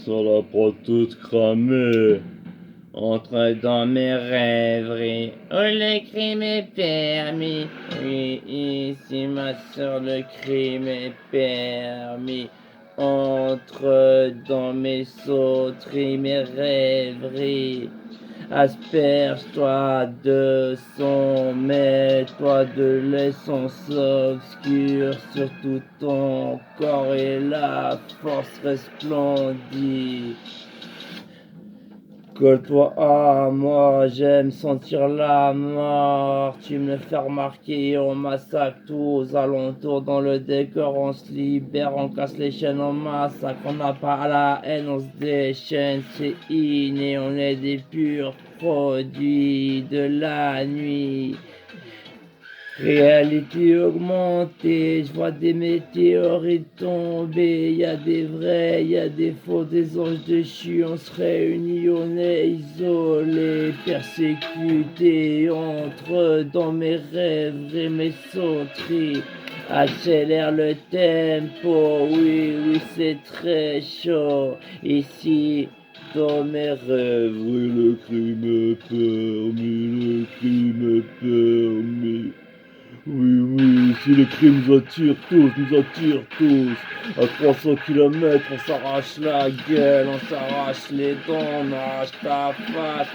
Ça la prend toute cramée. Entre dans mes rêveries où le crime est permis. Oui, ici ma soeur, le crime est permis. Entre dans mes sauteries, mes rêveries. Asperge-toi de son, mets-toi de l'essence obscure sur tout ton corps et la force resplendit. Colle-toi à moi, j'aime sentir la mort. Tu me fais remarquer, on massacre tous aux alentours. Dans le décor, on se libère, on casse les chaînes, on massacre. On n'a pas la haine, on se déchaîne. C'est inné, on est des purs produits de la nuit. Réalité augmentée, je vois des météorites tomber, y a des vrais, y a des faux, des anges déchus, on se réunit, on est isolés, persécutés, entre dans mes rêves et mes sauteries, accélère le tempo, oui, oui, c'est très chaud, ici, dans mes rêves, Oui, le crime est permis, le crime est permis. Oui, oui, si le crime nous attire tous. À 300 km, on s'arrache la gueule, on s'arrache les dents, on arrache ta face.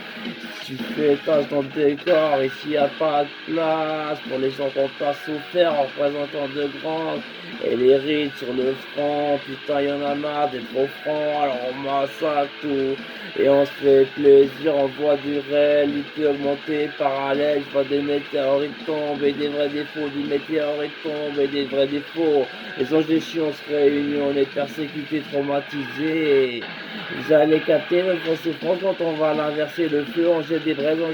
Tu fais tâche dans le décor, ici y a pas de place pour les gens qui ont pas souffert en représentant de grands. Et les rides sur le front, putain y en a marre d'être trop franc, alors on massacre tout. Et on se fait plaisir, on voit du réalité augmentée, parallèle, je vois des météorites tomber, des vrais défauts, des météorites tomber, des vrais défauts. Les anges déchus, on se réunit, on est persécutés, traumatisés. Vous allez capter notre souffrance quand on va l'inverser le feu, on jette des braises, on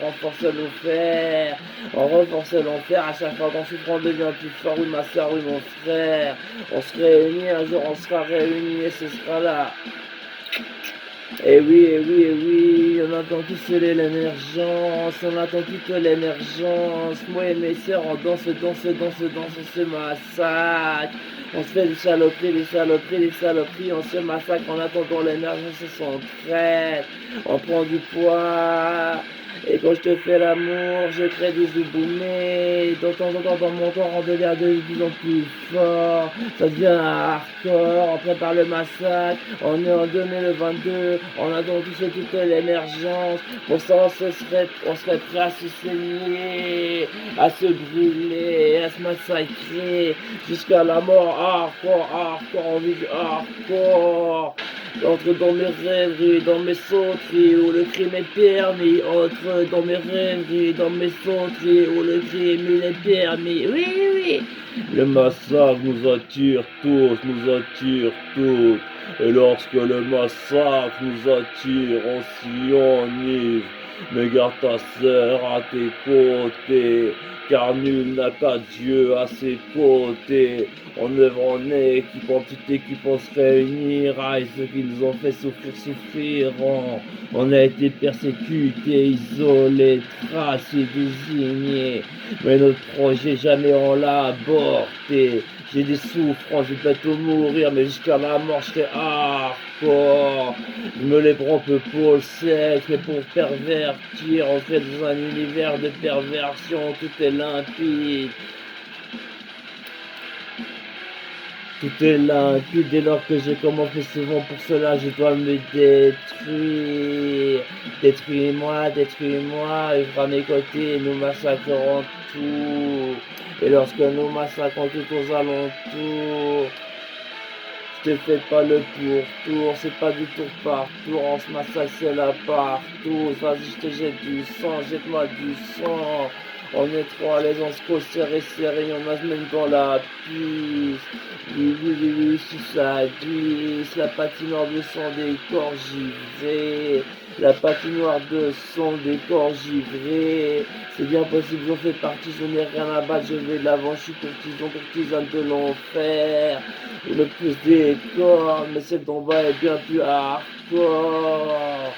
renforce l'enfer. On renforce l'enfer, à chaque fois qu'on souffre, on devient plus fort, oui ma soeur, oui mon frère. On se réunit, un jour on sera réunis et ce sera là. Eh oui, eh oui, eh oui, on attend tous l'émergence, on attend toute l'émergence. Moi et mes sœurs, on danse, on se massacre. On se fait des saloperies, on se massacre en attendant l'émergence, on s'entraide. On prend du poids. Et quand je te fais l'amour, je crée des ouboumés. De temps en temps, dans mon corps, on devient de plus en plus fort. Ça devient hardcore, on prépare le massacre. On est en 2022, on a donc tous toute l'émergence. Pour ça, on serait prêt à se saigner, à se brûler, à se massacrer jusqu'à la mort. Hardcore, on vit hardcore. Entre dans mes rêveries, dans mes sauteries, où le crime est permis. Entre dans mes rêveries, dans mes sauteries, où le crime il est permis. Oui, oui. Le massacre nous attire tous. Et lorsque le massacre nous attire, on s'y enivre. Mais garde ta sœur à tes côtés, car nul n'a qu'à Dieu à ses côtés. En œuvre, en équipe, en petite équipe, on se réunira, et ceux qui nous ont fait souffrir souffriront. On a été persécutés, isolés, tracés, désignés, mais notre projet jamais on l'a aborté. J'ai des souffrances, je vais bientôt mourir, mais jusqu'à la mort je serai hardcore. Je me les prends peu pour le sexe, mais pour pervertir, on fait dans un univers de perversion, tout est limpide. Tout est limpide dès lors que j'ai commencé souvent pour cela, je dois me détruire. Détruis-moi, œuvre à mes côtés, nous massacrerons tout. Et lorsque nous massacrons tout aux alentours, je te fais pas le tour, c'est pas du tour par tour, on se massacre, c'est là partout. Vas-y, je te jette du sang, jette-moi du sang. On est trois, les on se cause serré, on a même dans la piste. Oui, si ça glisse, la patinoire de sang des corps givrés. La patinoire de sang des corps givrés. C'est bien possible, j'en fais partie, je n'ai rien à battre, je vais de l'avant, je suis courtisane de l'enfer. Le plus des corps, mais celle d'en bas est bien plus hardcore.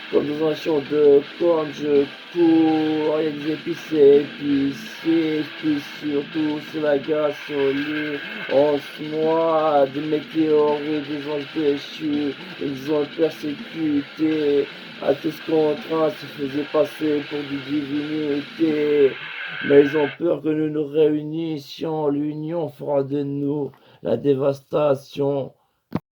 Comme dans un champ de corne, je cours, y'a des épicés, épicés, puis surtout sur la gasoline. On se noie des météorites, des anges déchus, ils ont persécuté. À tous contraints, se faisaient passer pour des divinités. Mais ils ont peur que nous nous réunissions, l'union fera de nous la dévastation.